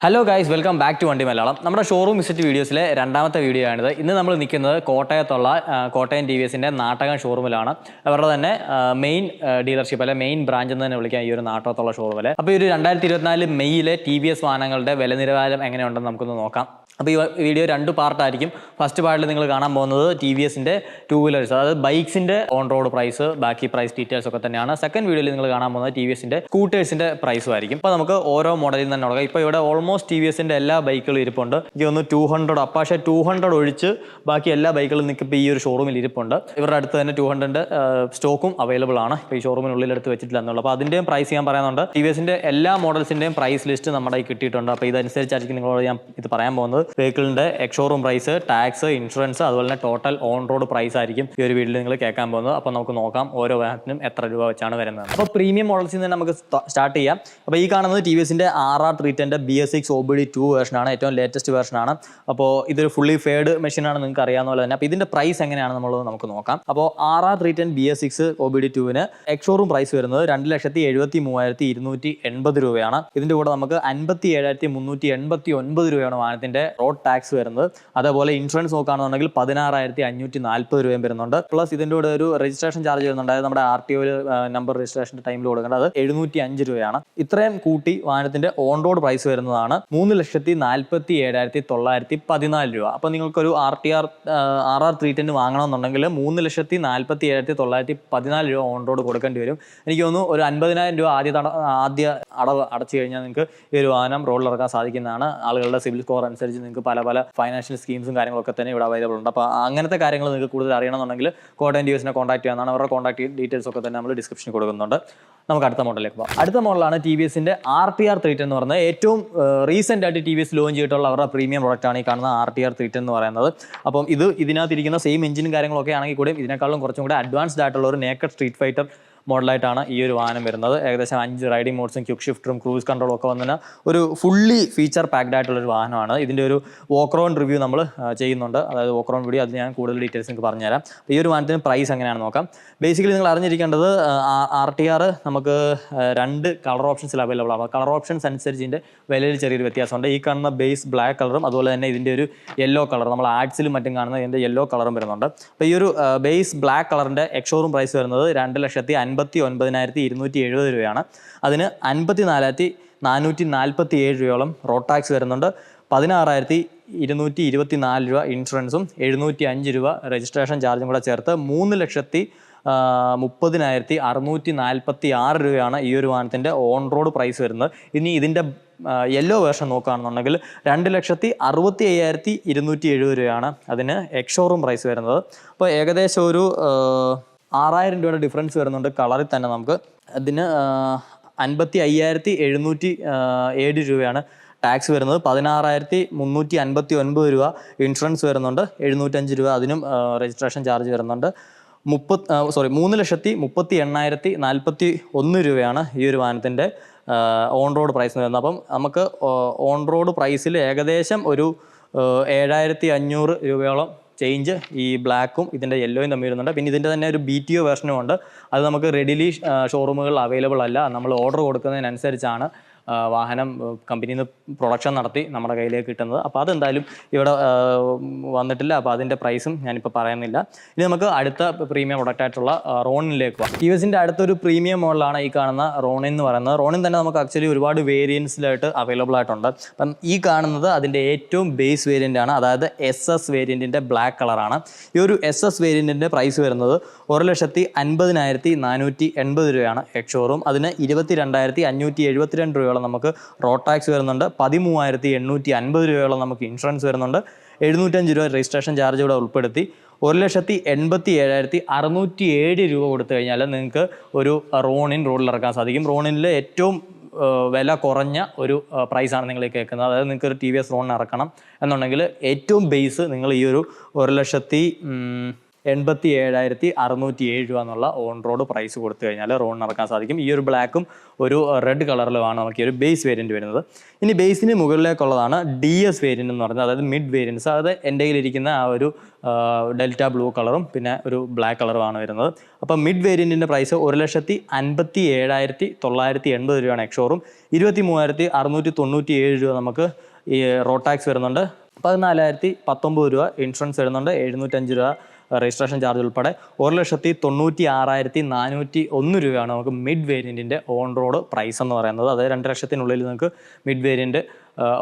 Hello guys, welcome back to വണ്ടി മലയാളം. നമ്മുടെ showroom visit വീഡിയോസിലെ രണ്ടാമത്തെ വീഡിയോ ആണിത്. ഇന്ന് നമ്മൾ നിൽക്കുന്നത് കോട്ടയത്തുള്ള കോട്ടയം ടി വി എസിൻ്റെ നാട്ടകം ഷോറൂമിലാണ്. അവരുടെ തന്നെ മെയിൻ ഡീലർഷിപ്പ് അല്ലെ മെയിൻ ബ്രാഞ്ച് എന്ന് തന്നെ വിളിക്കാം ഈ ഒരു നാട്ടകത്തുള്ള ഷോറൂമിൽ. അപ്പോൾ ഈ ഒരു 2024 മെയ്യിലെ ടി വി എസ് വാഹനങ്ങളുടെ വില നിലവാരം എങ്ങനെയുണ്ടെന്ന് നമുക്കൊന്ന് നോക്കാം. അപ്പോൾ ഈ വീഡിയോ രണ്ട് പാർട്ടായിരിക്കും. ഫസ്റ്റ് പാർട്ടിൽ നിങ്ങൾ കാണാൻ പോകുന്നത് ടി വി എസിൻ്റെ ടൂ വീലേഴ്സ്, അതായത് ബൈക്സിൻ്റെ ഓൺ റോഡ് പ്രൈസ്, ബാക്കി പ്രൈസ് ഡീറ്റെയിൽസ് ഒക്കെ തന്നെയാണ്. സെക്കൻഡ് വീഡിയോയിൽ നിങ്ങൾ കാണാൻ പോകുന്നത് ടി വി എസിൻ്റെ സ്കൂട്ടേഴ്സിൻ്റെ പ്രൈസും ആയിരിക്കും. അപ്പോൾ നമുക്ക് ഓരോ മോഡലിൽ തന്നെ തുടങ്ങാം. ഇപ്പോൾ ഇവിടെ ഓൾമോസ്റ്റ് ടി വി എസിൻ്റെ എല്ലാ ബൈക്കുകളും ഇരിപ്പുണ്ട്. എനിക്ക് ഒന്ന് 200 അപ്പാഷെ 200 ഒഴിച്ച് ബാക്കി എല്ലാ ബൈക്കുകളും നിൽക്കിപ്പോൾ ഈ ഒരു ഷോറൂമിൽ ഇരിപ്പുണ്ട്. ഇവരുടെ അടുത്ത് തന്നെ 200 സ്റ്റോക്കും അവൈലബിൾ ആണ്. ഇപ്പോൾ ഈ ഷോറൂമിനുള്ളിൽ എടുത്ത് വെച്ചിട്ടില്ല എന്നുള്ളത്. അപ്പോൾ അതിൻ്റെയും പ്രൈസ് ഞാൻ പറയുന്നുണ്ട്. ടി വി എസിൻ്റെ എല്ലാ മോഡൽസിൻ്റെയും പ്രൈസ് ലിസ്റ്റ് നമ്മുടെ കിട്ടിയിട്ടുണ്ട്. അപ്പോൾ ഇതനുസരിച്ചായിരിക്കും നിങ്ങളോട് ഞാൻ ഇത് പറയാൻ പോകുന്നത്. വെഹിക്കിളിൻ്റെ എക്സ്ഷോറൂം പ്രൈസ്, ടാക്സ്, ഇൻഷുറൻസ്, അതുപോലെ തന്നെ ടോട്ടൽ ഓൺ റോഡ് പ്രൈസ് ആയിരിക്കും ഈ ഒരു വീഡിയോയിൽ നിങ്ങൾ കേൾക്കാൻ പോകുന്നത്. അപ്പോൾ നമുക്ക് നോക്കാം ഓരോ വാഹനത്തിനും എത്ര രൂപ വെച്ചാണ് വരുന്നത്. അപ്പോൾ പ്രീമിയം മോഡൽസിൽ നിന്ന് നമുക്ക് സ്റ്റാർട്ട് ചെയ്യാം. അപ്പോൾ ഈ കാണുന്നത് ടി വി എസിൻ്റെ RR 310 BS6 OBD2 വേർഷനാണ്, ഏറ്റവും ലേറ്റസ്റ്റ് വേർഷനാണ്. അപ്പോൾ ഇതൊരു ഫുള്ളി ഫെയർഡ് മെഷീനാണ്, നിങ്ങൾക്ക് അറിയാവുന്ന പോലെ തന്നെ. അപ്പോൾ ഇതിൻ്റെ പ്രൈസ് എങ്ങനെയാണ് എന്നുള്ളത് നമുക്ക് നോക്കാം. അപ്പോൾ RR 310 BS6 OBD2 ex-showroom price വരുന്നത് 2,73,280 രൂപയാണ്. ഇതിൻ്റെ കൂടെ നമുക്ക് 57,389 രൂപയാണ് വാഹനത്തിൻ്റെ റോഡ് ടാക്സ് വരുന്നത്. അതേപോലെ ഇൻഷുറൻസ് നോക്കുകയാണെന്നുണ്ടെങ്കിൽ 16,540 രൂപയും വരുന്നുണ്ട്. പ്ലസ് ഇതിൻ്റെ കൂടെ ഒരു രജിസ്ട്രേഷൻ ചാർജ് വരുന്നുണ്ട്. അതായത് നമ്മുടെ RTO നമ്പർ രജിസ്ട്രേഷൻ്റെ ടൈമിൽ കൊടുക്കേണ്ടത് 705 രൂപയാണ്. ഇത്രയും കൂട്ടി വാഹനത്തിൻ്റെ ഓൺ റോഡ് പ്രൈസ് വരുന്നതാണ് 3,47,914 രൂപ. അപ്പോൾ നിങ്ങൾക്കൊരു RR 310 വാങ്ങണമെന്നുണ്ടെങ്കിൽ 3,47,914 രൂപ ഓൺ റോഡ് കൊടുക്കേണ്ടി വരും. എനിക്ക് തോന്നുന്നു ഒരു 50,000 രൂപ ആദ്യ അടവ് അടച്ചു കഴിഞ്ഞാൽ നിങ്ങൾക്ക് ഈ ഒരു വാഹനം റോഡിൽ ഇറക്കാൻ സാധിക്കുന്നതാണ്. ആളുകളുടെ സിവിൽ സ്കോർ അനുസരിച്ച് നിങ്ങൾക്ക് പല ഫൈനാൻഷ്യൽ സ്കീംസും കാര്യങ്ങളൊക്കെ തന്നെ ഇവിടെ അവൈലബിൾ ഉണ്ട്. അപ്പോൾ അങ്ങനത്തെ കാര്യങ്ങൾ നിങ്ങൾക്ക് കൂടുതൽ അറിയണമെന്നുണ്ടെങ്കിൽ കോട്ടയം ടി വി എസിനെ കോൺടാക്ട് ചെയ്യാവുന്നതാണ്. അവരുടെ കോൺടാക്ട് ഡീറ്റെയിൽസ് ഒക്കെ തന്നെ നമ്മൾ ഡിസ്ക്രിപ്ഷനിൽ കൊടുക്കുന്നുണ്ട്. നമുക്ക് അടുത്ത മോഡലിലേക്ക് പോകാം. അടുത്ത മോഡലാണ് ടി വി എസിൻ്റെ RTR 310 എന്ന് പറയുന്നത്. ഏറ്റവും റീസെൻ്റ് ആയിട്ട് ടി വി എസ് ലോഞ്ച് ചെയ്തിട്ടുള്ള അവരുടെ പ്രീമിയം പ്രോഡക്റ്റാണ് ഈ കാണുന്ന RTR 310 എന്ന് പറയുന്നത്. അപ്പം ഇതിനകത്തിരിക്കുന്ന സെയിം എഞ്ചിനും കാര്യങ്ങളൊക്കെ ആണെങ്കിൽ കൂടി ഇതിനേക്കാളും കുറച്ചും കൂടെ അഡ്വാൻസ്ഡ് ആയിട്ടുള്ള ഒരു നേക്കഡ് സ്ട്രീറ്റ് ഫൈറ്റർ മോഡലായിട്ടാണ് ഈ ഒരു വാഹനം വരുന്നത്. ഏകദേശം 5 റൈഡിംഗ് മോഡ്സും ക്യുക്ക് ഷിഫ്റ്ററും ക്രൂസ് കൺട്രോളും ഒക്കെ വന്നിട്ട് ഒരു ഫുള്ളി ഫീച്ചർ പാക്ഡ് ആയിട്ടുള്ളൊരു വാഹനമാണ്. ഇതിൻ്റെ ഒരു വോക്ക് റൗണ്ട് റിവ്യൂ നമ്മൾ ചെയ്യുന്നുണ്ട്. അതായത് വോക്ക് റൗണ്ട് വീഡിയോ, അത് ഞാൻ കൂടുതൽ ഡീറ്റെയിൽസ് നിങ്ങൾക്ക് പറഞ്ഞുതരാം. അപ്പോൾ ഈ ഒരു വാഹനത്തിന് പ്രൈസ് എങ്ങനെയാണെന്ന് നോക്കാം. ബേസിക്കലി നിങ്ങൾ അറിഞ്ഞിരിക്കേണ്ടത് RTR നമുക്ക് 2 കളർ ഓപ്ഷൻസിൽ അവൈലബിൾ ആണ്. കളർ ഓപ്ഷൻസ് അനുസരിച്ച് ഇതിൻ്റെ വിലയിൽ ചെറിയൊരു വ്യത്യാസമുണ്ട്. ഈ കാണുന്ന ബേസ് ബ്ലാക്ക് കളറും അതുപോലെ തന്നെ ഇതിൻ്റെ ഒരു യെല്ലോ കളർ, നമ്മൾ ആഡ്സിലും മറ്റും കാണുന്ന ഇതിൻ്റെ യെല്ലോ കളറും വരുന്നുണ്ട്. അപ്പോൾ ഈ ഒരു ബേസ് ബ്ലാക്ക് കളറിൻ്റെ എക്സ്ഷോറൂം പ്രൈസ് വരുന്നത് 2,59,270 രൂപയാണ്. അതിന് 54,447 രൂപയോളം റോഡ് ടാക്സ് വരുന്നുണ്ട്. 16,224 രൂപ ഇൻഷുറൻസും 705 രൂപ രജിസ്ട്രേഷൻ ചാർജും കൂടെ ചേർത്ത് 3,30,646 രൂപയാണ് ഈ ഒരു വാഹനത്തിൻ്റെ ഓൺ റോഡ് പ്രൈസ് വരുന്നത്. ഇനി ഇതിൻ്റെ യെല്ലോ വേർഷൻ നോക്കുകയാണെന്നുണ്ടെങ്കിൽ 2,65,270 രൂപയാണ് അതിന് എക്സ്ഷോറൂം പ്രൈസ് വരുന്നത്. അപ്പോൾ ഏകദേശം ഒരു 6,000 രൂപയുടെ ഡിഫറൻസ് വരുന്നുണ്ട് കളറിൽ തന്നെ. നമുക്ക് അതിന് 55,707 രൂപയാണ് ടാക്സ് വരുന്നത്. 16,359 രൂപ ഇൻഷുറൻസ് വരുന്നുണ്ട്. 705 രൂപ അതിനും രജിസ്ട്രേഷൻ ചാർജ് വരുന്നുണ്ട്. 3,38,041 രൂപയാണ് ഈ ഒരു വാഹനത്തിൻ്റെ ഓൺ റോഡ് പ്രൈസ് വരുന്നത്. അപ്പം നമുക്ക് ഓൺ റോഡ് പ്രൈസിൽ ഏകദേശം ഒരു 7,500 രൂപയോളം ചേഞ്ച് ഈ ബ്ലാക്കും ഇതിൻ്റെ യെല്ലോയും തമ്മിൽ വരുന്നുണ്ട്. പിന്നെ ഇതിൻ്റെ തന്നെ ഒരു BTO വേർഷനും ഉണ്ട്. അത് നമുക്ക് റെഡിലി ഷോറൂമുകളിൽ അവൈലബിൾ അല്ല. നമ്മൾ ഓർഡർ കൊടുക്കുന്നതിനനുസരിച്ചാണ് വാഹനം കമ്പനിയിൽ നിന്ന് പ്രൊഡക്ഷൻ നടത്തി നമ്മുടെ കയ്യിലേക്ക് കിട്ടുന്നത്. അപ്പോൾ അതെന്തായാലും ഇവിടെ വന്നിട്ടില്ല. അപ്പോൾ അതിൻ്റെ പ്രൈസും ഞാനിപ്പോൾ പറയുന്നില്ല. ഇനി നമുക്ക് അടുത്ത പ്രീമിയം പ്രൊഡക്റ്റ് ആയിട്ടുള്ള റോണിലേക്ക് പോകാം. ടി വി എസിൻ്റെ അടുത്തൊരു പ്രീമിയം മോഡലാണ് ഈ കാണുന്ന റോണിൻ എന്ന് പറയുന്നത്. റോണിൻ തന്നെ നമുക്ക് ആക്ച്വലി ഒരുപാട് വേരിയൻസിലായിട്ട് അവൈലബിൾ ആയിട്ടുണ്ട്. അപ്പം ഈ കാണുന്നത് അതിൻ്റെ ഏറ്റവും ബേസ് വേരിയൻ്റ് ആണ്. അതായത് SS വേരിയൻറ്റിൻ്റെ ബ്ലാക്ക് കളറാണ്. ഈ ഒരു SS വേരിയൻറ്റിൻ്റെ പ്രൈസ് വരുന്നത് 1,50,480 രൂപയാണ് എക്സ്ഷോറൂം. അതിന് 22,572 രൂപയോളം നമുക്ക് റോഡ് ടാക്സ് വരുന്നുണ്ട്. 13,850 രൂപയോളം നമുക്ക് ഇൻഷുറൻസ് വരുന്നുണ്ട്. 705 രൂപ രജിസ്ട്രേഷൻ ചാർജ് ഇവിടെ ഉൾപ്പെടുത്തി 1,87,607 രൂപ കൊടുത്തു കഴിഞ്ഞാൽ നിങ്ങൾക്ക് ഒരു റോണിൻ റോഡിൽ ഇറക്കാൻ സാധിക്കും. റോണിനിൽ ഏറ്റവും വില കുറഞ്ഞ ഒരു പ്രൈസാണ് നിങ്ങൾ കേൾക്കുന്നത്. അതായത് നിങ്ങൾക്ക് ഒരു TVS റോണിന് ഇറക്കണം എന്നുണ്ടെങ്കിൽ ഏറ്റവും ബേസ് നിങ്ങൾ ഈ ഒരു 1,00,000 87,607 രൂപ എന്നുള്ള ഓൺ റോഡ് പ്രൈസ് കൊടുത്തു കഴിഞ്ഞാൽ റോഡിന് ഇറക്കാൻ സാധിക്കും. ഈ ഒരു ബ്ലാക്കും ഒരു റെഡ് കളറിലുമാണ് നമുക്ക് ഈ ഒരു ബേസ് വേരിയൻറ്റ് വരുന്നത്. ഇനി ബേസിന് മുകളിലേക്കുള്ളതാണ് DS വേരിയൻ്റ് എന്ന് പറയുന്നത്, അതായത് മിഡ് വേരിയൻസ്. അത് എൻ്റെ കയ്യിലിരിക്കുന്ന ആ ഒരു ഡെൽറ്റ ബ്ലൂ കളറും പിന്നെ ഒരു ബ്ലാക്ക് കളറുമാണ് വരുന്നത്. അപ്പോൾ മിഡ് വേരിയൻറ്റിൻ്റെ പ്രൈസ് 1,57,980 രൂപയാണ് എക്സ്ഷോറും. 23,697 രൂപ നമുക്ക് ഈ റോഡ് ടാക്സ് വരുന്നുണ്ട്. 14,019 രൂപ ഇൻഷുറൻസ് വരുന്നുണ്ട്. 705 രൂപ രജിസ്ട്രേഷൻ ചാർജ് ഉൾപ്പെടെ 1,66,401 രൂപയാണ് നമുക്ക് മിഡ് വേരിയൻറ്റിൻ്റെ ഓൺ റോഡ് പ്രൈസ് എന്ന് പറയുന്നത്. അതായത് 2 ലക്ഷത്തിനുള്ളിൽ നിങ്ങൾക്ക് മിഡ് വേരിയൻറ്റ്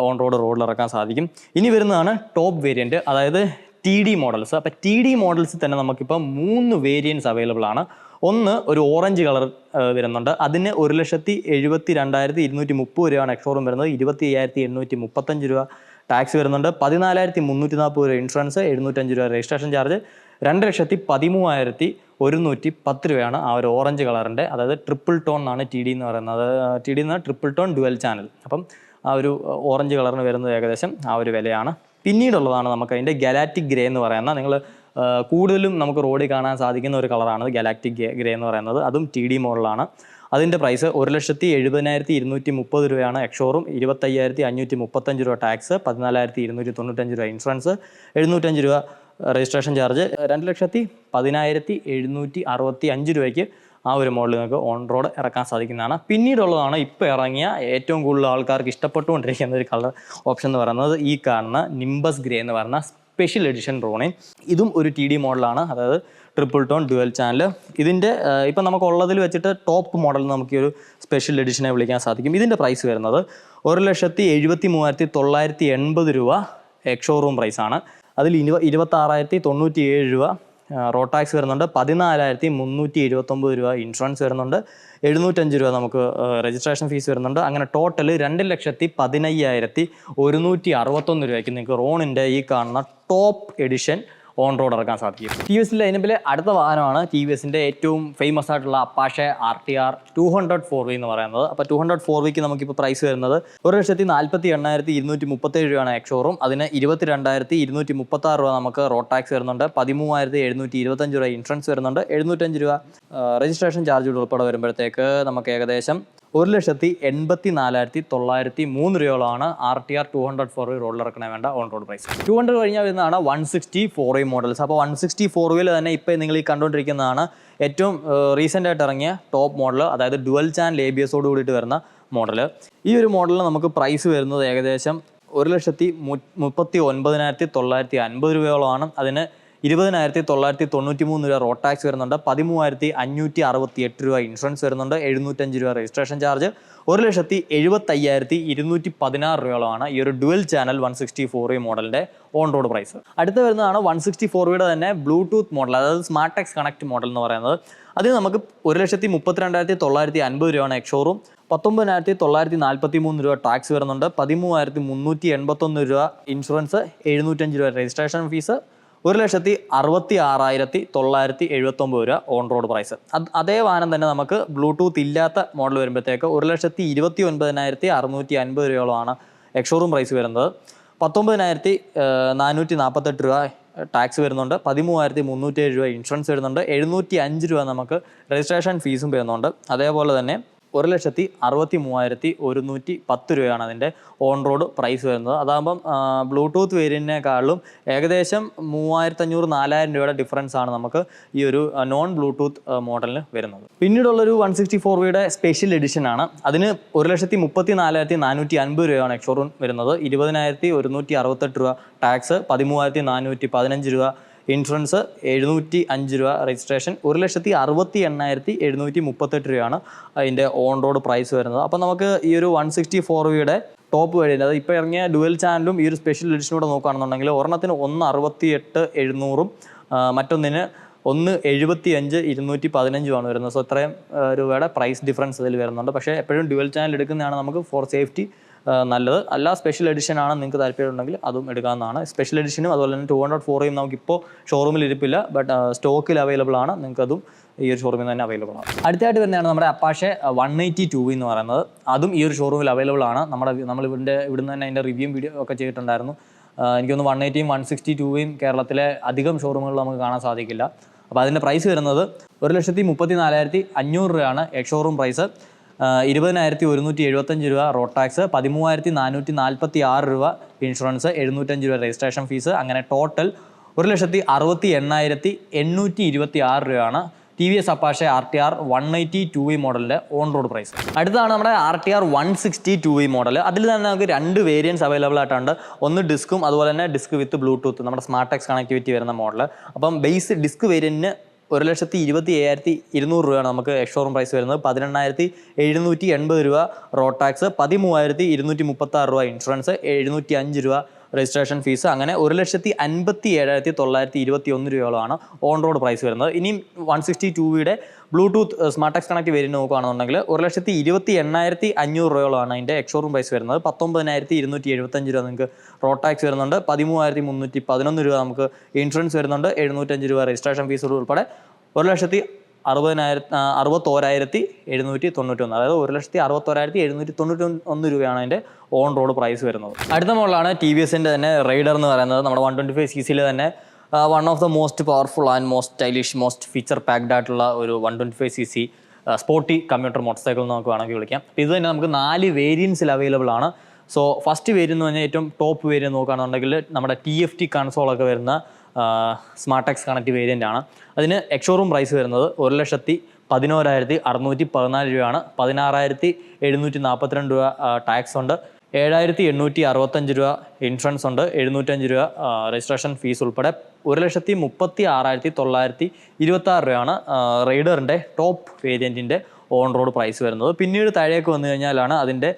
ഓൺ റോഡ് റോഡിൽ ഇറക്കാൻ സാധിക്കും. ഇനി വരുന്നതാണ് ടോപ്പ് വേരിയൻറ്റ്, അതായത് TD മോഡൽസ്. അപ്പോൾ TD മോഡൽസിൽ തന്നെ നമുക്കിപ്പോൾ 3 വേരിയൻറ്റ്സ് അവൈലബിൾ ആണ്. ഒന്ന് ഒരു ഓറഞ്ച് കളർ വരുന്നുണ്ട്, അതിന് 1,72,230 രൂപയാണ് എക്സ്ഷോറും വരുന്നത്. 25,835 രൂപ ടാക്സ് വരുന്നുണ്ട്. 14,340 രൂപ ഇൻഷുറൻസ്, 705 രൂപ രജിസ്ട്രേഷൻ ചാർജ്. 2,13,110 രൂപയാണ് ആ ഒരു ഓറഞ്ച് കളറിൻ്റെ, അതായത് ട്രിപ്പിൾ ടോൺ എന്നാണ് TD എന്ന് പറയുന്നത്. TD എന്ന് ട്രിപ്പിൾ ടോൺ ഡുവൽ ചാനൽ. അപ്പം ആ ഒരു ഓറഞ്ച് കളറിന് വരുന്നത് ഏകദേശം ആ ഒരു വിലയാണ്. പിന്നീടുള്ളതാണ് നമുക്ക് അതിൻ്റെ ഗലാക്റ്റിക് ഗ്രേ എന്ന് പറയുന്ന, നിങ്ങൾ കൂടുതലും നമുക്ക് റോഡിൽ കാണാൻ സാധിക്കുന്ന ഒരു കളറാണ് ഗലാക്റ്റിക് ഗ്രേ എന്ന് പറയുന്നത്. അതും TD മോഡലാണ്. അതിൻ്റെ പ്രൈസ് 1,70,230 രൂപയാണ് എക്സ്ഷോറും. 25,535 രൂപ ടാക്സ്, 14,295 രൂപ ഇൻഷുറൻസ്, 705 രൂപ രജിസ്ട്രേഷൻ ചാർജ്. 2,10,765 രൂപയ്ക്ക് ആ ഒരു മോഡൽ നിങ്ങൾക്ക് ഓൺ റോഡ് ഇറക്കാൻ സാധിക്കുന്നതാണ്. പിന്നീടുള്ളതാണ് ഇപ്പോൾ ഇറങ്ങിയ ഏറ്റവും കൂടുതൽ ആൾക്കാർക്ക് ഇഷ്ടപ്പെട്ടുകൊണ്ടിരിക്കുന്ന ഒരു കളർ ഓപ്ഷൻ എന്ന് പറയുന്നത് ഈ കാണുന്ന നിംബസ് ഗ്രേ എന്ന് പറയുന്ന സ്പെഷ്യൽ എഡിഷൻ റോണിൻ. ഇതും ഒരു TD മോഡലാണ്, അതായത് ട്രിപ്പിൾ ടോൺ ഡുവൽ ചാനൽ. ഇതിൻ്റെ ഇപ്പം നമുക്കുള്ളതിൽ വെച്ചിട്ട് ടോപ്പ് മോഡൽ നമുക്ക് ഈ ഒരു സ്പെഷ്യൽ എഡിഷനെ വിളിക്കാൻ സാധിക്കും. ഇതിൻ്റെ പ്രൈസ് വരുന്നത് 1,73,980 രൂപ എക്സ്ഷോറൂം പ്രൈസാണ്. അതിൽ 26,097 രൂപ റോഡ് ടാക്സ് വരുന്നുണ്ട്. 14,379 രൂപ ഇൻഷുറൻസ് വരുന്നുണ്ട്. 705 രൂപ നമുക്ക് രജിസ്ട്രേഷൻ ഫീസ് വരുന്നുണ്ട്. അങ്ങനെ ടോട്ടൽ 2,15,161 രൂപയ്ക്ക് നിങ്ങൾക്ക് റോണിൻ്റെ ഈ കാണുന്ന ടോപ്പ് എഡിഷൻ ഓൺ റോഡ് ഇറക്കാൻ സാധിക്കും. TVS ലൈനപ്പിലെ അടുത്ത വാഹനമാണ് TVSൻ്റെ ഏറ്റവും ഫേമസ് ആയിട്ടുള്ള അപ്പാഷെ RTR 200 എന്ന് പറയുന്നത്. അപ്പോൾ 200 നമുക്കിപ്പോൾ പ്രൈസ് വരുന്നത് 1,48,237 രൂപയാണ് എക്സ്ഷോറും. അതിന് 22,236 രൂപ നമുക്ക് റോഡ് ടാക്സ് വരുന്നുണ്ട്. 13,725 രൂപ ഇൻഷുറൻസ് വരുന്നുണ്ട്. 705 രൂപ രജിസ്ട്രേഷൻ ചാർജ് ഉൾപ്പെടെ വരുമ്പോഴത്തേക്ക് നമുക്ക് ഏകദേശം 1,84,903 രൂപയോളമാണ് RTR 200 റോഡിൽ ഇറക്കണേ വേണ്ട ഓൺ റോഡ് പ്രൈസ്. 200 കഴിഞ്ഞാൽ വരുന്നതാണ് 164 മോഡൽസ്. അപ്പോൾ 164 തന്നെ ഇപ്പോൾ നിങ്ങൾ ഈ കണ്ടുകൊണ്ടിരിക്കുന്നതാണ് ഏറ്റവും റീസെൻ്റ് ആയിട്ട് ഇറങ്ങിയ ടോപ്പ് മോഡൽ, അതായത് ഡുവൽ ചാനൽ ABSോട് കൂടിയിട്ട് വരുന്ന മോഡൽ. ഈ ഒരു മോഡലിന് നമുക്ക് പ്രൈസ് വരുന്നത് ഏകദേശം 1,39,950 രൂപയോളമാണ്. അതിന് 20,993 രൂപ റോഡ് ടാക്സ് വരുന്നുണ്ട്. 13,568 രൂപ ഇൻഷുറൻസ് വരുന്നുണ്ട്. 705 രൂപ രജിസ്ട്രേഷൻ ചാർജ്. 1,70,75,216 രൂപയോളമാണ് ഈ ഒരു ഡുവൽ ചാനൽ 164 മോഡലിൻ്റെ ഓൺ റോഡ് പ്രൈസ്. അടുത്ത് വരുന്നതാണ് 164 തന്നെ ബ്ലൂടൂത്ത് മോഡൽ, അതായത് സ്മാർട്ട് എക്സ് കണക്ട് മോഡൽ എന്ന് പറയുന്നത്. അതിന് നമുക്ക് 1,32,950 രൂപയാണ് എക്സ്ഷോറും. 19,943 രൂപ ടാക്സ് വരുന്നുണ്ട്. 13,381 രൂപ ഇൻഷുറൻസ്, 705 രൂപ രജിസ്ട്രേഷൻ ഫീസ്, 1,60,979 രൂപ ഓൺ റോഡ് പ്രൈസ്. അതേ വാഹനം തന്നെ നമുക്ക് ബ്ലൂടൂത്ത് ഇല്ലാത്ത മോഡൽ വരുമ്പോഴത്തേക്ക് 1,29,650 രൂപയോളമാണ് എക്സ്ഷോറൂം പ്രൈസ് വരുന്നത്. 19,448 രൂപ ടാക്സ് വരുന്നുണ്ട്. 13,307 രൂപ ഇൻഷുറൻസ് വരുന്നുണ്ട്. 705 രൂപ നമുക്ക് രജിസ്ട്രേഷൻ ഫീസും വരുന്നുണ്ട്. അതേപോലെ തന്നെ 1,63,110 രൂപയാണ് അതിൻ്റെ ഓൺ റോഡ് പ്രൈസ് വരുന്നത്. അതാകുമ്പം ബ്ലൂടൂത്ത് വേരിയൻറ്റിനേക്കാളും ഏകദേശം 3,500-4,000 രൂപയുടെ ഡിഫറൻസ് ആണ് നമുക്ക് ഈ ഒരു നോൺ ബ്ലൂടൂത്ത് മോഡലിന് വരുന്നത്. പിന്നീടുള്ളൊരു 164 സ്പെഷ്യൽ എഡിഷനാണ്. അതിന് 1,34,450 രൂപയാണ് എക്സ്ഷോറൂം വരുന്നത്. 20,168 രൂപ ടാക്സ്, 13,415 രൂപ ഇൻഷുറൻസ്, 705 രൂപ രജിസ്ട്രേഷൻ, 1,68,738 രൂപയാണ് അതിൻ്റെ ഓൺ റോഡ് പ്രൈസ് വരുന്നത്. അപ്പോൾ നമുക്ക് ഈ ഒരു 164 ടോപ്പ് വേരിയൻ്റ്, അത് ഇപ്പോൾ ഇറങ്ങിയ ഡുവൽ ചാനലും ഈ ഒരു സ്പെഷ്യൽ എഡിഷനൂടെ നോക്കുകയാണെന്നുണ്ടെങ്കിൽ ഒരെണ്ണത്തിന് 1,68,700 മറ്റൊന്നിന് 1,75,215 വരുന്നത്. സോ ഇത്രയും രൂപയുടെ പ്രൈസ് ഡിഫറൻസ് അതിൽ വരുന്നുണ്ട്. പക്ഷേ എപ്പോഴും ഡുവൽ ചാനൽ എടുക്കുന്നതാണ് നമുക്ക് ഫോർ സേഫ്റ്റി നല്ലത്. അല്ല സ്പെഷ്യൽ എഡിഷനാണ് നിങ്ങൾക്ക് താല്പര്യമുണ്ടെങ്കിൽ അതും എടുക്കാവുന്നതാണ്. സ്പെഷ്യൽ എഡിഷനും അതുപോലെ തന്നെ 204 നമുക്കിപ്പോൾ ഷോറൂമിൽ ഇരിപ്പില്ല, ബട്ട് സ്റ്റോക്കിൽ അവൈലബിൾ ആണ്. നിങ്ങൾക്കതും ഈ ഒരു ഷോറൂമിൽ തന്നെ അവൈലബിൾ ആണ്. അടുത്തായിട്ട് തന്നെയാണ് നമ്മുടെ അപ്പാഷെ 182 എന്ന് പറയുന്നത്. അതും ഈ ഒരു ഷോറൂമിൽ അവൈലബിൾ ആണ്. നമ്മൾ ഇവിടുന്ന് തന്നെ അതിൻ്റെ റിവ്യൂ വീഡിയോ ഒക്കെ ചെയ്തിട്ടുണ്ടായിരുന്നു. എനിക്കൊന്ന് 180-യും 162-യും കേരളത്തിലെ അധികം ഷോറൂമുകളിൽ നമുക്ക് കാണാൻ സാധിക്കില്ല. അപ്പോൾ അതിൻ്റെ പ്രൈസ് വരുന്നത് 1,34,500 രൂപയാണ് എക്സ് ഷോറൂം പ്രൈസ്. 20,175 രൂപ റോഡ് ടാക്സ്, 13,446 രൂപ ഇൻഷുറൻസ്, 705 രൂപ രജിസ്ട്രേഷൻ ഫീസ്. അങ്ങനെ ടോട്ടൽ 1,68,826 രൂപയാണ് TVS Apache RTR 180 മോഡലിൻ്റെ ഓൺ റോഡ് പ്രൈസ്. അടുത്താണ് നമ്മുടെ RTR 160 മോഡൽ. അതിൽ തന്നെ നമുക്ക് 2 വേരിയൻസ് അവൈലബിൾ ആയിട്ടുണ്ട്. ഒന്ന് ഡിസ്കും അതുപോലെ തന്നെ ഡിസ്ക് വിത്ത് ബ്ലൂടൂത്ത്, നമ്മുടെ സ്മാർട്ട് ടെക്സ് കണക്ടിവിറ്റി വരുന്ന മോഡൽ. അപ്പം ബേസ് ഡിസ്ക് വേരിയൻറ്റിന് 1,27,200 രൂപയാണ് നമുക്ക് എക്സ് ഷോറൂം പ്രൈസ് വരുന്നത്. 18,780 രൂപ റോഡ് ടാക്സ്, 13,236 രൂപ ഇൻഷുറൻസ്, 705 രൂപ രജിസ്ട്രേഷൻ ഫീസ്. അങ്ങനെ 1,57,921 രൂപയോളമാണ് ഓൺ റോഡ് പ്രൈസ് വരുന്നത്. ഇനിയും 162-യുടെ bluetooth smart tex connect variant നോക്കുകയാണെന്നുണ്ടെങ്കിൽ 1,28,500 രൂപയോളമാണ് അതിൻ്റെ എക്സ് ഷോറൂം പ്രൈസ് വരുന്നത്. 19,275 രൂപ നിങ്ങൾക്ക് റോഡ് ടാക്സ് വരുന്നുണ്ട്, 13,311 രൂപ നമുക്ക് ഇൻഷുറൻസ് വരുന്നുണ്ട്, 705 രൂപ രജിസ്ട്രേഷൻ ഫീസ് ഉൾപ്പെടെ 1,61,791, അതായത് 1,61,791 രൂപയാണ് അതിൻ്റെ ഓൺ റോഡ് പ്രൈസ് വരുന്നത്. അടുത്ത മോഡലാണ് TVSൻ്റെ തന്നെ റൈഡർ എന്ന് പറയുന്നത്. നമ്മുടെ 125cc തന്നെ one of the most powerful and most stylish, most feature packed ആയിട്ടുള്ള ഒരു 125cc sporty commuter motor cycle നമുക്ക് വേണമെങ്കിൽ വിളിക്കാം. ഇത് തന്നെ നമുക്ക് 4 വേരിയൻസിൽ അവൈലബിൾ ആണ്. സോ ഫസ്റ്റ് വേരിയൻ്റ് എന്ന് പറഞ്ഞാൽ ഏറ്റവും ടോപ്പ് വേരിയൻറ്റ് നോക്കുകയാണെന്നുണ്ടെങ്കിൽ നമ്മുടെ TFT കൺസോളൊക്കെ വരുന്ന സ്മാർട്ട് ടെക്സ് കണക്ട് വേരിയൻ്റ് ആണ്. അതിന് എക്സ് ഷോറൂം പ്രൈസ് വരുന്നത് 1,11,614 രൂപയാണ്. 16,742 രൂപ ടാക്സ് ഉണ്ട്, 7,865 രൂപ ഇൻഷുറൻസ് ഉണ്ട്, 705 രൂപ രജിസ്ട്രേഷൻ ഫീസ് ഉൾപ്പെടെ 1,36,926 രൂപയാണ് റൈഡറിൻ്റെ ടോപ്പ് വേരിയൻറ്റിൻ്റെ ഓൺ റോഡ് പ്രൈസ് വരുന്നത്. പിന്നീട് താഴേക്ക് വന്നു കഴിഞ്ഞാലാണ് അതിൻ്റെ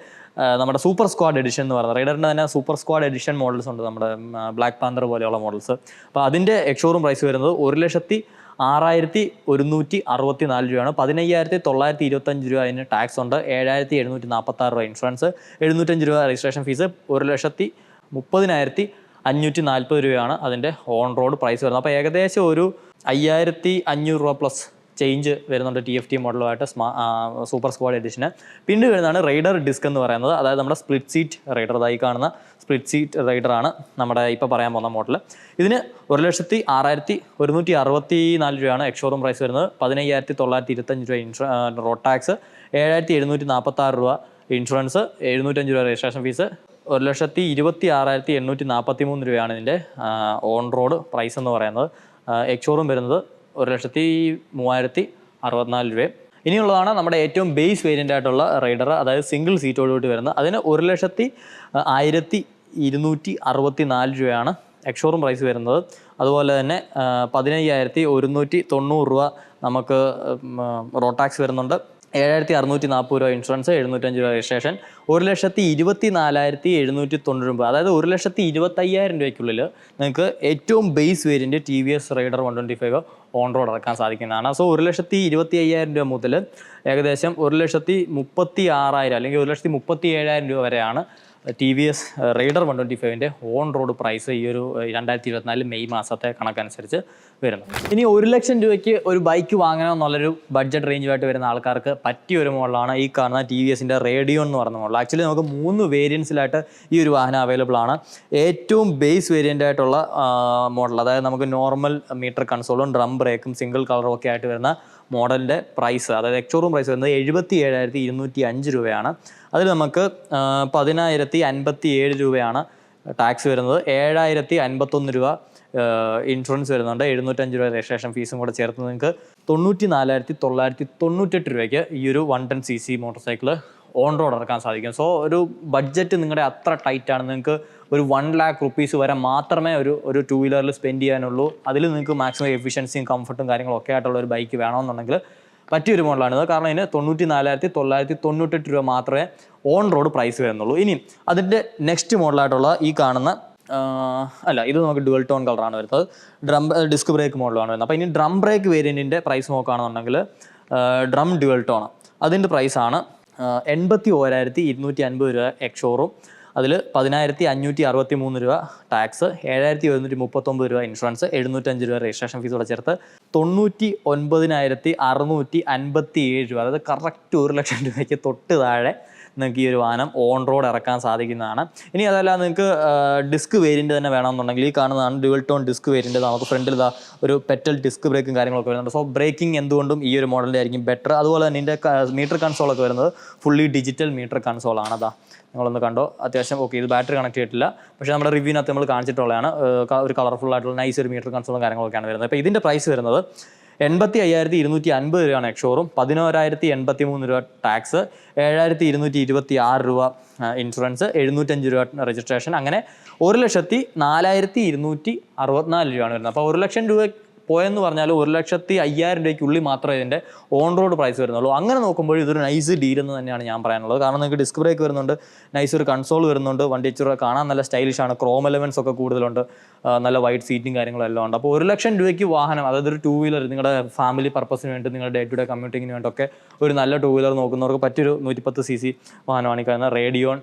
നമ്മുടെ സൂപ്പർ സ്ക്വാഡ് എഡിഷൻ എന്ന് പറയുന്നത്. റൈഡറിൻ്റെ തന്നെ സൂപ്പർ സ്ക്വാഡ് എഡിഷൻ മോഡൽസ് ഉണ്ട്, നമ്മുടെ ബ്ലാക്ക് പാന്തർ പോലെയുള്ള മോഡൽസ്. അപ്പോൾ അതിൻ്റെ എക്സ് ഷോറൂം പ്രൈസ് വരുന്നത് 1,06,164 രൂപയാണ്. 15,925 രൂപ അതിന് ടാക്സ് ഉണ്ട്, 7,746 രൂപ ഇൻഷുറൻസ്, 705 രൂപ രജിസ്ട്രേഷൻ ഫീസ്, 1,30,540 രൂപയാണ് അതിൻ്റെ ഓൺ റോഡ് പ്രൈസ് വരുന്നത്. അപ്പോൾ ഏകദേശം ഒരു 5,500 രൂപ പ്ലസ് ചേഞ്ച് വരുന്നുണ്ട് TFT മോഡലുമായിട്ട് സൂപ്പർ സ്ക്വാഡ് എഡിഷന്. പിന്നെ വരുന്നതാണ് റൈഡർ ഡിസ്ക് എന്ന് പറയുന്നത്. അതായത് നമ്മുടെ സ്പ്ലിറ്റ് സീറ്റ് റൈഡർ, അതായി കാണുന്ന സ്പ്ലിറ്റ് സീറ്റ് റൈഡറാണ് നമ്മുടെ ഇപ്പോൾ പറയാൻ പോകുന്ന മോഡൽ. ഇതിന് 1,06,164 രൂപയാണ് എക്സ് ഷോറൂം പ്രൈസ് വരുന്നത്. 15,925 രൂപ റോഡ് ടാക്സ്, 7,746 രൂപ ഇൻഷുറൻസ്, 705 രൂപ രജിസ്ട്രേഷൻ ഫീസ്, 1,26,843 രൂപയാണ് ഇതിൻ്റെ ഓൺ റോഡ് പ്രൈസ് എന്ന് പറയുന്നത്. എക്സ് ഷോറൂം വരുന്നത് 1,03,064 രൂപയും. ഇനിയുള്ളതാണ് നമ്മുടെ ഏറ്റവും ബേസ് വേരിയൻ്റ് ആയിട്ടുള്ള റൈഡർ, അതായത് സിംഗിൾ സീറ്റോടുകൂടി വരുന്നത്. അതിന് 1,01,264 രൂപയാണ് എക്സ് ഷോറൂം പ്രൈസ് വരുന്നത്. അതുപോലെ തന്നെ 15,190 രൂപ നമുക്ക് റോഡ് ടാക്സ് വരുന്നുണ്ട്, 7,640 രൂപ ഇൻഷുറൻസ്, 705 രൂപ രജിസ്ട്രേഷൻ, 1,24,790 രൂപ. അതായത് 1,25,000 രൂപയ്ക്കുള്ളിൽ നിങ്ങൾക്ക് ഏറ്റവും base variant TVS rider 125 on road ഇറക്കാൻ സാധിക്കുന്നതാണ്. സോ 1,25,000 രൂപ മുതൽ ഏകദേശം 1,36,000 അല്ലെങ്കിൽ 1,37,000 രൂപ വരെയാണ് TVS റൈഡർ 125ൻ്റെ ഓൺ റോഡ് പ്രൈസ് ഈ ഒരു 2024 മെയ് മാസത്തെ കണക്കനുസരിച്ച് വരുന്നത്. ഇനി 1,00,000 രൂപയ്ക്ക് ഒരു ബൈക്ക് വാങ്ങണമെന്നുള്ളൊരു ബഡ്ജറ്റ് റേഞ്ചുമായിട്ട് വരുന്ന ആൾക്കാർക്ക് പറ്റിയ ഒരു മോഡലാണ് ഈ കാണുന്ന TVSൻ്റെ റേഡിയോൺ എന്ന് പറയുന്ന മോഡൽ. ആക്ച്വലി നമുക്ക് 3 വേരിയൻസിലായിട്ട് ഈ ഒരു വാഹനം അവൈലബിൾ ആണ്. ഏറ്റവും ബേസ് വേരിയൻ്റ് ആയിട്ടുള്ള മോഡൽ, അതായത് നമുക്ക് നോർമൽ മീറ്റർ കൺസോളും ഡ്രം ബ്രേക്കും സിംഗിൾ കളറും ഒക്കെ ആയിട്ട് വരുന്ന മോഡലിൻ്റെ പ്രൈസ്, അതായത് എക്സ് ഷോറൂം പ്രൈസ് വരുന്നത് 77,205 രൂപയാണ്. അതിൽ നമുക്ക് 10,057 രൂപയാണ് ടാക്സ് വരുന്നത്, 7,051 രൂപ ഇൻഷുറൻസ് വരുന്നുണ്ട്, 705 രൂപ രജിസ്ട്രേഷൻ ഫീസും കൂടെ ചേർത്ത് നിങ്ങൾക്ക് 94,998 രൂപയ്ക്ക് ഈ ഒരു 110cc motor cycle on road ഇറക്കാൻ സാധിക്കും. സോ ഒരു ബഡ്ജറ്റ് നിങ്ങളുടെ അത്ര ടൈറ്റാണ്, നിങ്ങൾക്ക് ഒരു 1 lakh rupees വരെ മാത്രമേ ഒരു 2 വീലറിൽ സ്പെൻഡ് ചെയ്യാനുള്ളൂ. അതിൽ നിങ്ങൾക്ക് മാക്സിമം എഫിഷ്യൻസിയും കംഫർട്ടും കാര്യങ്ങളൊക്കെ ആയിട്ടുള്ള ഒരു ബൈക്ക് വേണമെന്നുണ്ടെങ്കിൽ പറ്റിയൊരു മോഡലാണിത്. കാരണം ഇതിന് 94,998 രൂപ മാത്രമേ ഓൺ റോഡ് പ്രൈസ് വരുന്നുള്ളൂ. ഇനി അതിൻ്റെ നെക്സ്റ്റ് മോഡലായിട്ടുള്ള ഈ കാണുന്ന ഇത് നമുക്ക് ഡുവൽ ടോൺ കളറാണ് വരുന്നത്, ഡിസ്ക് ബ്രേക്ക് മോഡലാണ് വരുന്നത്. അപ്പോൾ ഇനി ഡ്രം ബ്രേക്ക് വേരിയൻറ്റിൻ്റെ പ്രൈസ് നോക്കുകയാണെന്നുണ്ടെങ്കിൽ ഡ്രം ഡുവൽ ടോൺ, അതിൻ്റെ പ്രൈസാണ് 81,250 രൂപ എക്സ് ഷോറൂം. അതിൽ 10,563 രൂപ ടാക്സ്, 7,139 രൂപ ഇൻഷുറൻസ്, 705 രൂപ രജിസ്ട്രേഷൻ ഫീസോടെ ചേർത്ത് 99,657 രൂപ. അതായത് കറക്റ്റ് 1,00,000 രൂപയ്ക്ക് തൊട്ട് താഴെ നിങ്ങൾക്ക് ഈ ഒരു വാഹനം ഓൺ റോഡ് ഇറക്കാൻ സാധിക്കുന്നതാണ്. ഇനി അതല്ല നിങ്ങൾക്ക് ഡിസ്ക് വേരിയൻറ്റ് തന്നെ വേണമെന്നുണ്ടെങ്കിൽ ഈ കാണുന്നതാണ് ഡ്യുവൽ ടോൺ ഡിസ്ക് വേരിയൻറ്റ്. നമുക്ക് ഫ്രണ്ടിൽ ഇതാ ഒരു പെറ്റൽ ഡിസ്ക് ബ്രേക്കും കാര്യങ്ങളൊക്കെ വരുന്നുണ്ട്. സോ ബ്രേക്കിംഗ് എന്തുകൊണ്ടും ഈ ഒരു മോഡലിൻ്റെ ആയിരിക്കും ബെറ്റർ. അതുപോലെ തന്നെ ഇതിൻ്റെ മീറ്റർ കൺസോളൊക്കെ വരുന്നത് ഫുള്ളി ഡിജിറ്റൽ മീറ്റർ കൺസോളാണ്. അതാ നിങ്ങളൊന്ന് കണ്ടോ, അത്യാവശ്യം ഓക്കെ. ഇത് ബാറ്ററി കണക്ട് ചെയ്തിട്ടില്ല, പക്ഷേ നമ്മുടെ റിവ്യൂവിനകത്ത് നമ്മൾ കാണിച്ചിട്ടുള്ളതാണ്. ഒരു കളർഫുൾ ആയിട്ടുള്ള നൈസ് ഒരു മീറ്റർ കൺസോളും കാര്യങ്ങളൊക്കെയാണ് വരുന്നത്. അപ്പോൾ ഇതിൻ്റെ പ്രൈസ് വരുന്നത് 85,250 രൂപയാണ് എക്സ്ഷോറും, 11,083 രൂപ ടാക്സ്, 7,226 രൂപ ഇൻഷുറൻസ്, 705 രൂപ രജിസ്ട്രേഷൻ, അങ്ങനെ 1,04,264 രൂപയാണ് വരുന്നത്. അപ്പോൾ 1 ലക്ഷം രൂപ പോയെന്ന് പറഞ്ഞാൽ 1,05,000 രൂപയ്ക്കുള്ളിൽ മാത്രമേ ഇതിൻ്റെ ഓൺ റോഡ് പ്രൈസ് വരുന്നുള്ളൂ. അങ്ങനെ നോക്കുമ്പോൾ ഇതൊരു നൈസ് ഡീൽ എന്ന് തന്നെയാണ് ഞാൻ പറയാനുള്ളത്. കാരണം നിങ്ങൾക്ക് ഡിസ്ക് ബ്രേക്ക് വരുന്നുണ്ട്, നൈസ് ഒരു കൺസോൾ വരുന്നുണ്ട്, വണ്ടി ഇച്ചിരി കാണാൻ നല്ല സ്റ്റൈലിഷാണ്, ക്രോം എലമെൻസ് ഒക്കെ കൂടുതലുണ്ട്, നല്ല വൈറ്റ് സീറ്റിംഗ് കാര്യങ്ങളും എല്ലാം ഉണ്ട്. അപ്പോൾ 1 ലക്ഷം രൂപയ്ക്ക് വാഹനം, അതായത് ഒരു 2 വീലർ നിങ്ങളുടെ ഫാമിലി പർപ്പസിന് വേണ്ടി, നിങ്ങളുടെ ഡേ ടു ഡേ കമ്മ്യൂട്ടിങ്ങിന് വേണ്ടിയൊക്കെ ഒരു നല്ല 2 വീലർ നോക്കുന്നവർക്ക് പറ്റിയൊരു 110cc വാഹനമാണ് ഈ കാണുന്ന റേഡിയോൺ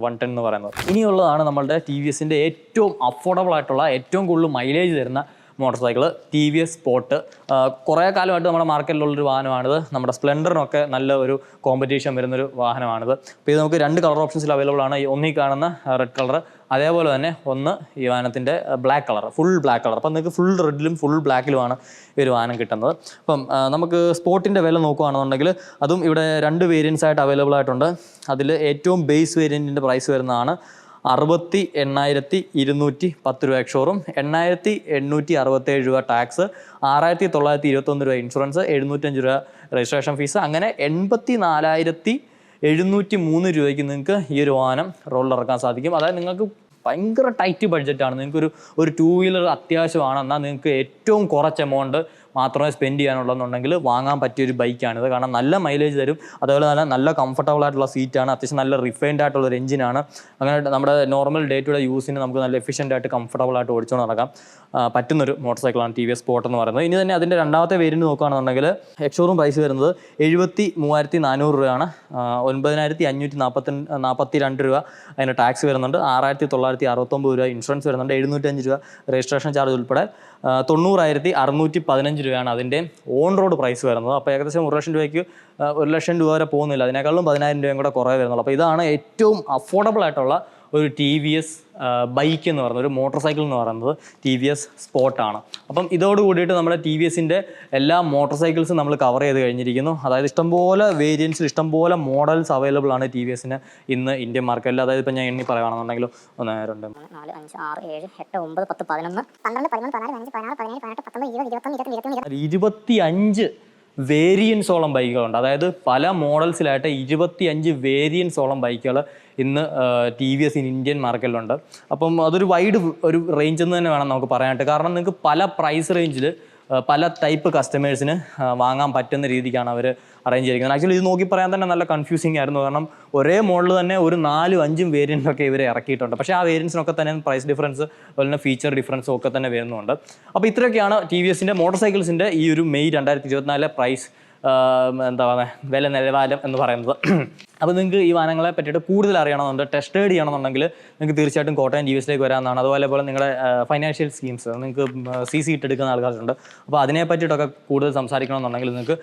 110 എന്ന് പറയുന്നത്. ഇനിയുള്ളതാണ് നമ്മളുടെ ടി വി എസിൻ്റെ ഏറ്റവും അഫോർഡബിൾ ആയിട്ടുള്ള, ഏറ്റവും കൂടുതൽ മൈലേജ് തരുന്ന motorcycle, T V S Sport. കുറേ കാലമായിട്ട് നമ്മുടെ മാർക്കറ്റിലുള്ളൊരു വാഹനമാണിത്. നമ്മുടെ സ്പ്ലെൻഡറിനൊക്കെ നല്ല ഒരു കോമ്പറ്റീഷൻ വരുന്നൊരു വാഹനമാണിത്. അപ്പോൾ ഇത് നമുക്ക് 2 കളർ ഓപ്ഷൻസിൽ അവൈലബിൾ ആണ്. ഒന്നീ കാണുന്ന റെഡ് കളർ, അതേപോലെ തന്നെ ഒന്ന് ഈ വാഹനത്തിൻ്റെ black colour, full black colour. അപ്പം നിങ്ങൾക്ക് ഫുൾ റെഡിലും ഫുൾ ബ്ലാക്കിലുമാണ് ഈ ഒരു വാഹനം കിട്ടുന്നത്. അപ്പം നമുക്ക് സ്പോട്ടിൻ്റെ വില നോക്കുകയാണെന്നുണ്ടെങ്കിൽ അതും ഇവിടെ 2 വേരിയൻസ് ആയിട്ട് അവൈലബിൾ ആയിട്ടുണ്ട്. അതിൽ ഏറ്റവും ബേസ് വേരിയൻറ്റിൻ്റെ പ്രൈസ് വരുന്നതാണ് 68,210 രൂപ എക്സ്ഷോറും, 8,867 രൂപ ടാക്സ്, 6,921 രൂപ ഇൻഷുറൻസ്, 705 രൂപ രജിസ്ട്രേഷൻ ഫീസ്, അങ്ങനെ 84,703 രൂപയ്ക്ക് നിങ്ങൾക്ക് ഈ ഒരു വാഹനം റോഡിൽ ഇറക്കാൻ സാധിക്കും. അതായത് നിങ്ങൾക്ക് ഭയങ്കര ടൈറ്റ് ബഡ്ജറ്റാണ്, നിങ്ങൾക്കൊരു 2 വീലർ അത്യാവശ്യമാണ്, എന്നാൽ നിങ്ങൾക്ക് ഏറ്റവും കുറച്ച് എമൗണ്ട് മാത്രമേ സ്പെൻഡ് ചെയ്യാനുള്ളതെന്നുണ്ടെങ്കിൽ വാങ്ങാൻ പറ്റിയൊരു ബൈക്കാണിത്. കാരണം നല്ല മൈലേജ് തരും, അതുപോലെ തന്നെ നല്ല കംഫർട്ടബിൾ ആയിട്ടുള്ള സീറ്റാണ്, അത്യാവശ്യം നല്ല റിഫൈൻഡ് ആയിട്ടുള്ള ഒരു എഞ്ചിനാണ്. അങ്ങനെ നമ്മുടെ നോർമൽ ഡേ ടു ഡേ യൂസിന് നമുക്ക് നല്ല എഫിഷ്യൻ്റ് ആയിട്ട് കംഫർട്ടബിൾ ആയിട്ട് ഓടിച്ചുകൊണ്ട് നടക്കാം പറ്റുന്നൊരു മോട്ടോർ സൈക്കിളാണ് ടി വി എസ് സ്പോട്ട് എന്ന് പറയുന്നത്. ഇനി തന്നെ അതിൻ്റെ രണ്ടാമത്തെ വേരിയൻറ്റ് നോക്കുകയാണെന്നുണ്ടെങ്കിൽ എക്സ്ഷോറൂം പ്രൈസ് വരുന്നത് 73,400 രൂപയാണ്, 9,542 രൂപ അതിൻ്റെ ടാക്സ് വരുന്നുണ്ട്, 6,969 രൂപ ഇൻഷുറൻസ് വരുന്നുണ്ട്, 705 രൂപ രജിസ്ട്രേഷൻ ചാർജ് ഉൾപ്പെടെ 90,615 രൂപയാണ് അതിൻ്റെ ഓൺ റോഡ് പ്രൈസ് വരുന്നത്. അപ്പോൾ ഏകദേശം 1 ലക്ഷം രൂപയ്ക്ക് 1 ലക്ഷം രൂപ വരെ പോകുന്നില്ല, അതിനേക്കാളും 10,000 രൂപയും കൂടെ കുറേ വരുന്നുള്ളൂ. അപ്പോൾ ഇതാണ് ഏറ്റവും അഫോർഡബിൾ ആയിട്ടുള്ള ഒരു ടി വി എസ് ബൈക്ക് എന്ന് പറയുന്നത്, ഒരു മോട്ടോർ സൈക്കിൾ എന്ന് പറയുന്നത് ടി വി എസ് സ്പോട്ടാണ്. അപ്പം ഇതോട് കൂടിയിട്ട് നമ്മുടെ ടി വി എസിൻ്റെ എല്ലാ മോട്ടോർ സൈക്കിൾസും നമ്മൾ കവർ ചെയ്ത് കഴിഞ്ഞിരിക്കുന്നു. അതായത് ഇഷ്ടംപോലെ വേരിയൻസിൽ ഇഷ്ടംപോലെ മോഡൽസ് അവൈലബിൾ ആണ് ടി വി എസിന് ഇന്ന് ഇന്ത്യൻ മാർക്കറ്റിൽ. അതായത് ഇപ്പം ഞാൻ എണ്ണി പറയുകയാണെന്നുണ്ടെങ്കിൽ 1 2 3 4 5 6 7 8 9 10 11 12 13 14 15 16 17 18 19 20 25 വേരിയൻസോളം ബൈക്കുകളുണ്ട്. അതായത് പല മോഡൽസിലായിട്ട് 25 വേരിയൻസോളം ബൈക്കുകൾ ഇന്ന് ടി വി എസ് ഇന്ത്യൻ മാർക്കറ്റിലുണ്ട്. അപ്പം അതൊരു വൈഡ് ഒരു റേഞ്ച് എന്ന് തന്നെ വേണം നമുക്ക് പറയാനായിട്ട്. കാരണം നിങ്ങൾക്ക് പല പ്രൈസ് റേഞ്ചിൽ പല ടൈപ്പ് കസ്റ്റമേഴ്സിന് വാങ്ങാൻ പറ്റുന്ന രീതിക്കാണ് അവർ അറേഞ്ച് ചെയ്തിരിക്കുന്നത്. ആക്ച്വലി ഇത് നോക്കി പറയാൻ തന്നെ നല്ല കൺഫ്യൂസിങ് ആയിരുന്നു. കാരണം ഒരേ മോഡൽ തന്നെ ഒരു 4-5 വേരിയൻറ്റൊക്കെ ഇവർ ഇറക്കിയിട്ടുണ്ട്. പക്ഷേ ആ വേരിയൻസിനൊക്കെ തന്നെ പ്രൈസ് ഡിഫറൻസ്, അതുപോലെ തന്നെ ഫീച്ചർ ഡിഫറൻസും ഒക്കെ തന്നെ വരുന്നുണ്ട്. അപ്പോൾ ഇത്രയൊക്കെയാണ് ടി വി എസിൻ്റെ മോട്ടോർ സൈക്കിൾസിൻ്റെ ഈ ഒരു മെയ് 2024 പ്രൈസ് എന്താ പറയുക വില നിലവാരം എന്ന് പറയുന്നത്. അപ്പോൾ നിങ്ങൾക്ക് ഈ വാഹനങ്ങളെ പറ്റിയിട്ട് കൂടുതൽ അറിയണമെന്നുണ്ട്, ടെസ്റ്റ് റൈഡ് ചെയ്യണമെന്നുണ്ടെങ്കിൽ നിങ്ങൾക്ക് തീർച്ചയായിട്ടും കോട്ടയം ടി വി എസിലേക്ക് വരാമെന്നാണ്. അതുപോലെ നിങ്ങളുടെ ഫൈനാൻഷ്യൽ സ്കീംസ് നിങ്ങൾക്ക് CC ഇട്ടെടുക്കുന്ന ആൾക്കാരുണ്ട്. അപ്പോൾ അതിനെ പറ്റിയിട്ടൊക്കെ കൂടുതൽ സംസാരിക്കണമെന്നുണ്ടെങ്കിൽ നിങ്ങൾക്ക്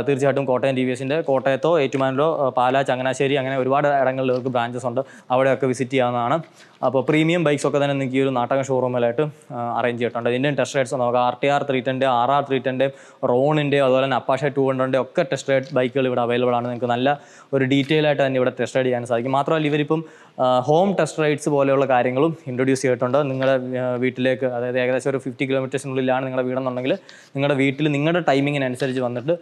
തീർച്ചയായിട്ടും കോട്ടയം ടി വി എസിൻ്റെ കോട്ടയത്തോ ഏറ്റുമാനൂരോ പാലാ ചങ്ങനാശ്ശേരി അങ്ങനെ ഒരുപാട് ഇടങ്ങളിൽ നിങ്ങൾക്ക് ബ്രാഞ്ചസ് ഉണ്ട്, അവിടെയൊക്കെ വിസിറ്റ് ചെയ്യാവുന്നതാണ്. അപ്പോൾ പ്രീമിയം ബൈക്സ് ഒക്കെ തന്നെ നിങ്ങൾക്ക് ഈ ഒരു നാട്ടകം ഷോറൂമിലായിട്ട് അറേഞ്ച് ചെയ്തിട്ടുണ്ട്. ഇതിൻ്റെയും ടെസ്റ്റ് റൈഡ്സ് നമുക്ക് RTR 310, RR 310, റോണിൻ്റെ അതുപോലെ തന്നെ അപ്പാഷെ 200 ഒക്കെ ടെസ്റ്റ് റൈഡ് ബൈക്കുകൾ ഇവിടെ അവൈലബിൾ ആണ്. നിങ്ങൾക്ക് നല്ല ഒരു ഡീറ്റെയിൽ ആയിട്ട് തന്നെ ഇവിടെ ടെസ്റ്റ് റൈഡ് ചെയ്യാൻ സാധിക്കും. മാത്രമല്ല ഇവരിപ്പം ഹോം ടെസ്റ്റ് റൈഡ്സ് പോലെയുള്ള കാര്യങ്ങളും ഇൻട്രൊഡ്യൂസ് ചെയ്തിട്ടുണ്ട്. നിങ്ങളുടെ വീട്ടിലേക്ക്, അതായത് ഏകദേശം ഒരു 50 കിലോമീറ്റേഴ്സിനുള്ളിലാണ് നിങ്ങളുടെ വീടെന്നുണ്ടെങ്കിൽ നിങ്ങളുടെ വീട്ടിൽ നിങ്ങളുടെ ടൈമിങ്ങിനനുസരിച്ച് വന്നിട്ട്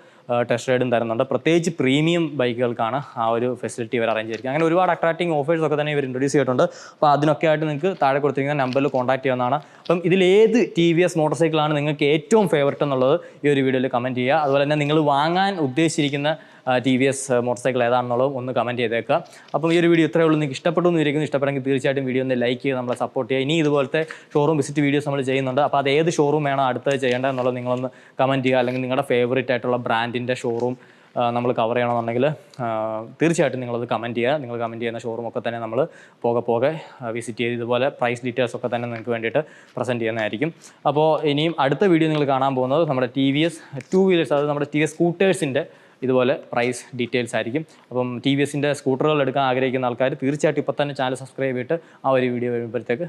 ടെസ്റ്റ് റൈഡും തരുന്നുണ്ട്. പ്രത്യേകിച്ച് പ്രീമിയം ബൈക്കുകൾക്കാണ് ആ ഒരു ഫെസിലിറ്റി ഇവർ അറേഞ്ച് ചെയ്തിരിക്കുന്നത്. അങ്ങനെ ഒരുപാട് അട്രാക്റ്റിംഗ് ഓഫേഴ്സ് ഒക്കെ തന്നെ ഇവർ ഇൻട്രൊഡ്യൂസ് ചെയ്തിട്ടുണ്ട്. അപ്പോൾ അതിനൊക്കെ ആയിട്ട് നിങ്ങൾക്ക് താഴെ കൊടുത്തിരിക്കുന്ന നമ്പറിൽ കോൺടാക്ട് ചെയ്യാവുന്നതാണ്. അപ്പം ഇതിലേത് ടി വി എസ് മോട്ടോർ സൈക്കിളാണ് നിങ്ങൾക്ക് ഏറ്റവും ഫേവററ്റ് എന്നുള്ളത് ഈ ഒരു വീഡിയോയിൽ കമൻറ്റ് ചെയ്യുക. അതുപോലെ തന്നെ നിങ്ങൾ വാങ്ങാൻ ഉദ്ദേശിച്ചിരിക്കുന്ന T V S motorcycle ഏതാണെന്നുള്ളത് ഒന്ന് കമൻറ്റ് ചെയ്തേക്കുക. അപ്പം ഈ ഒരു വീഡിയോ ഇത്രയേ ഉള്ളൂ. നിങ്ങൾക്ക് ഇഷ്ടപ്പെട്ടു എന്ന് ഇരിക്കുന്നു. ഇഷ്ടപ്പെടുമെങ്കിൽ തീർച്ചയായിട്ടും വീഡിയോ ഒന്ന് ലൈക്ക് ചെയ്ത് നമ്മളെ സപ്പോർട്ട് ചെയ്യുക. ഇനി ഇതുപോലത്തെ ഷോറൂം വിസിറ്റ് വീഡിയോസ് നമ്മൾ ചെയ്യുന്നുണ്ട്. അപ്പോൾ അത് ഏത് ഷോറൂം വേണം അടുത്തത് ചെയ്യേണ്ടത് എന്നുള്ളത് നിങ്ങളൊന്ന് കമൻറ്റ് ചെയ്യുക. അല്ലെങ്കിൽ നിങ്ങളുടെ ഫേവറേറ്റ് ആയിട്ടുള്ള ബ്രാൻഡിൻ്റെ ഷോറൂം നമ്മൾ കവർ ചെയ്യണമെന്നുണ്ടെങ്കിൽ തീർച്ചയായിട്ടും നിങ്ങളത് കമൻറ്റ് ചെയ്യുക. നിങ്ങൾ കമൻറ്റ് ചെയ്യുന്ന ഷോറൂം ഒക്കെ തന്നെ നമ്മൾ പോകെ വിസിറ്റ് ചെയ്ത് ഇതുപോലെ പ്രൈസ് ഡീറ്റെയിൽസ് ഒക്കെ തന്നെ നിങ്ങൾക്ക് വേണ്ടിയിട്ട് പ്രസൻറ്റ് ചെയ്യുന്നതായിരിക്കും. അപ്പോൾ ഇനിയും അടുത്ത വീഡിയോ നിങ്ങൾ കാണാൻ പോകുന്നത് നമ്മുടെ ടി വി എസ് 2 വീലേഴ്സ്, അതായത് നമ്മുടെ ടി വി എസ് സ്കൂട്ടേഴ്സിൻ്റെ ഇതുപോലെ പ്രൈസ് ഡീറ്റെയിൽസ് ആയിരിക്കും. അപ്പം ടി വി എസിൻ്റെ സ്കൂട്ടറുകൾ എടുക്കാൻ ആഗ്രഹിക്കുന്ന ആൾക്കാർ തീർച്ചയായിട്ടും ഇപ്പോൾ തന്നെ ചാനൽ സബ്സ്ക്രൈബ് ചെയ്തിട്ട് ആ ഒരു വീഡിയോ വരുമ്പോഴത്തേക്ക്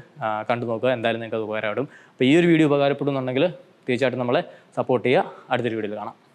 കണ്ടു നോക്കുക. എന്തായാലും നിങ്ങൾക്ക് അത് ഉപകാരപ്പെടും. അപ്പോൾ ഈ ഒരു വീഡിയോ ഉപകാരപ്പെടുന്നുണ്ടെങ്കിൽ തീർച്ചയായിട്ടും നമ്മളെ സപ്പോർട്ട് ചെയ്യുക. അടുത്തൊരു വീഡിയോയിൽ കാണാം.